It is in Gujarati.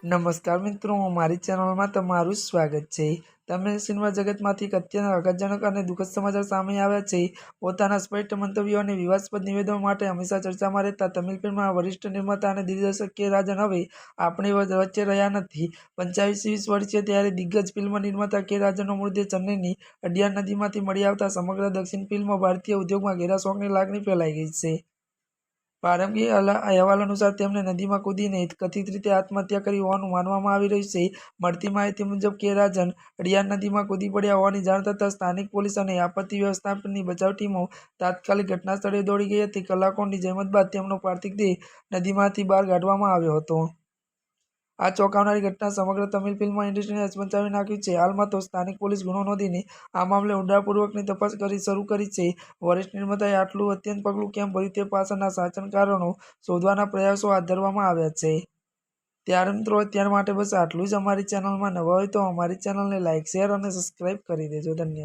નમસ્કાર મિત્રો, મારી ચેનલમાં તમારું સ્વાગત છે। તમિલ સિનેમા જગતમાંથી અત્યંત આઘાતજનક અને દુઃખદ સમાચાર સામે આવ્યા છે। પોતાના સ્પષ્ટ મંતવ્યો અને વિવાદાસ્પદ નિવેદનો માટે હંમેશા ચર્ચામાં રહેતા તમિલ ફિલ્મના વરિષ્ઠ નિર્માતા અને દિગ્દર્શક કે. રાજન હવે આપણી વચ્ચે રહ્યા નથી। 25 વર્ષીય ત્યારે દિગ્ગજ ફિલ્મ નિર્માતા કે. રાજનનો મૃતદેહ ચેન્નઈની અડયાર નદીમાંથી મળી આવતા સમગ્ર દક્ષિણ ફિલ્મ ભારતીય ઉદ્યોગમાં ઘેરા શોકની લાગણી ફેલાઈ ગઈ છે। પ્રારંભિક અહેવાલ અનુસાર તેમણે નદીમાં કૂદીને કથિત રીતે આત્મહત્યા કરી હોવાનું માનવામાં આવી રહ્યું છે। મળતી માહિતી મુજબ કે. રાજન અડયાર નદીમાં કૂદી પડ્યા હોવાની જાણ થતાં સ્થાનિક પોલીસ અને આપત્તિ વ્યવસ્થાપનની બચાવ ટીમો તાત્કાલિક ઘટના સ્થળે દોડી ગઈ હતી। કલાકોની જહેમત બાદ તેમનો પાર્થિવ દેહ નદીમાંથી બહાર કાઢવામાં આવ્યો હતો। આ ચોંકાવનારી ઘટના સમગ્ર તમિલ ફિલ્મ ઇન્ડસ્ટ્રીને હચમચાવી નાખ્યું છે। હાલમાં તો સ્થાનિક પોલીસ ગુનો નોંધીને આ મામલે ઊંડાણપૂર્વકની તપાસ શરૂ કરી છે। વરિષ્ઠ નિર્માતાએ આટલું અત્યંત પગલું કેમ ભર્યું તે પાછળના સાચા કારણો શોધવાના પ્રયાસો હાથ ધરવામાં આવ્યા છે। ત્યારે મિત્રો અત્યાર માટે બસ આટલું જ। અમારી ચેનલમાં નવા હોય તો અમારી ચેનલને લાઇક, શેર અને સબસ્ક્રાઇબ કરી દેજો। ધન્યવાદ।